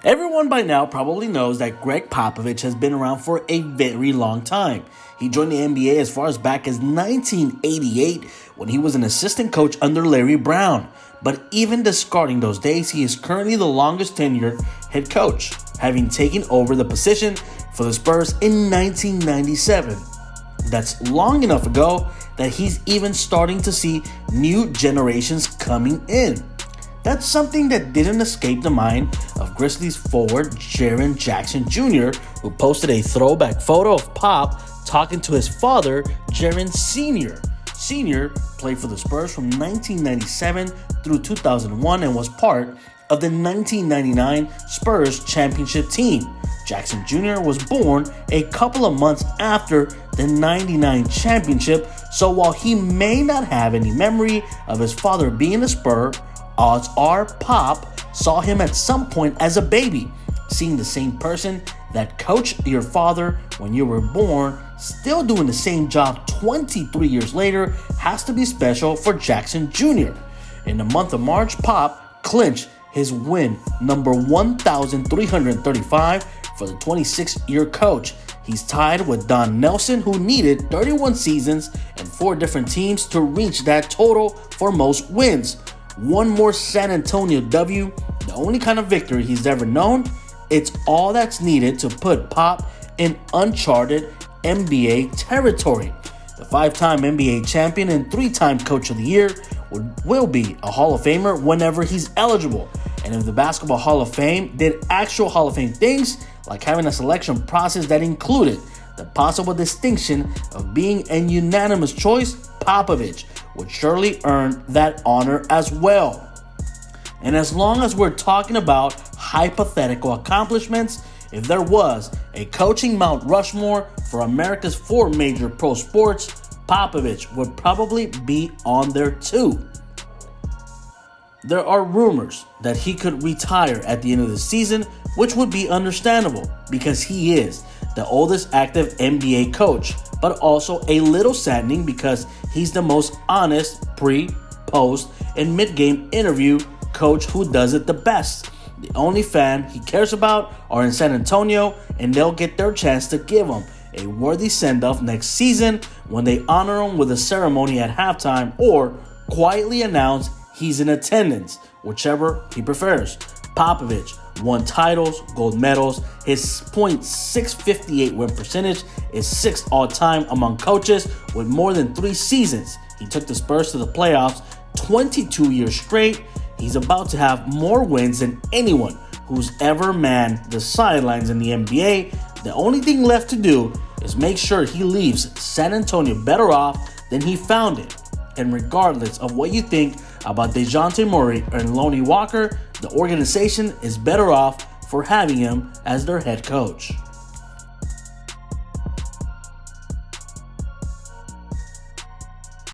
Everyone by now probably knows that Gregg Popovich has been around for a very long time. He joined the NBA as far as back as 1988 when he was an assistant coach under Larry Brown. But even discarding those days, he is currently the longest tenured head coach, having taken over the position for the Spurs in 1997. That's long enough ago that he's even starting to see new generations coming in. That's something that didn't escape the mind of Grizzlies forward Jaren Jackson Jr., who posted a throwback photo of Pop talking to his father, Jaren Sr. Sr. played for the Spurs from 1997 through 2001 and was part of the 1999 Spurs championship team. Jackson Jr. was born a couple of months after the 99 championship, so while he may not have any memory of his father being a Spur, odds are Pop saw him at some point as a baby. Seeing the same person that coached your father when you were born still doing the same job 23 years later has to be special for Jackson Jr. In the month of March, Pop clinched his win number 1,335 for the 26-year coach. He's tied with Don Nelson, who needed 31 seasons and 4 different teams to reach that total for most wins. One more San Antonio W, the only kind of victory he's ever known. It's all that's needed to put Pop in uncharted NBA territory. The 5-time NBA champion and 3-time Coach of the Year will be a Hall of Famer whenever he's eligible. And if the Basketball Hall of Fame did actual Hall of Fame things, like having a selection process that included the possible distinction of being a unanimous choice, Popovich would surely earn that honor as well. And as long as we're talking about hypothetical accomplishments, if there was a coaching Mount Rushmore for America's 4 major pro sports, Popovich would probably be on there too. There are rumors that he could retire at the end of the season, which would be understandable because he is the oldest active NBA coach, but also a little saddening because he's the most honest pre, post, and mid-game interview coach who does it the best. The only fan he cares about are in San Antonio, and they'll get their chance to give him a worthy send-off next season when they honor him with a ceremony at halftime or quietly announce he's in attendance, whichever he prefers. Popovich won titles, gold medals. His .658 win percentage is 6th all-time among coaches with more than 3 seasons. He took the Spurs to the playoffs 22 years straight. He's about to have more wins than anyone who's ever manned the sidelines in the NBA. The only thing left to do is make sure he leaves San Antonio better off than he found it. And regardless of what you think about DeJounte Murray and Lonnie Walker, the organization is better off for having him as their head coach.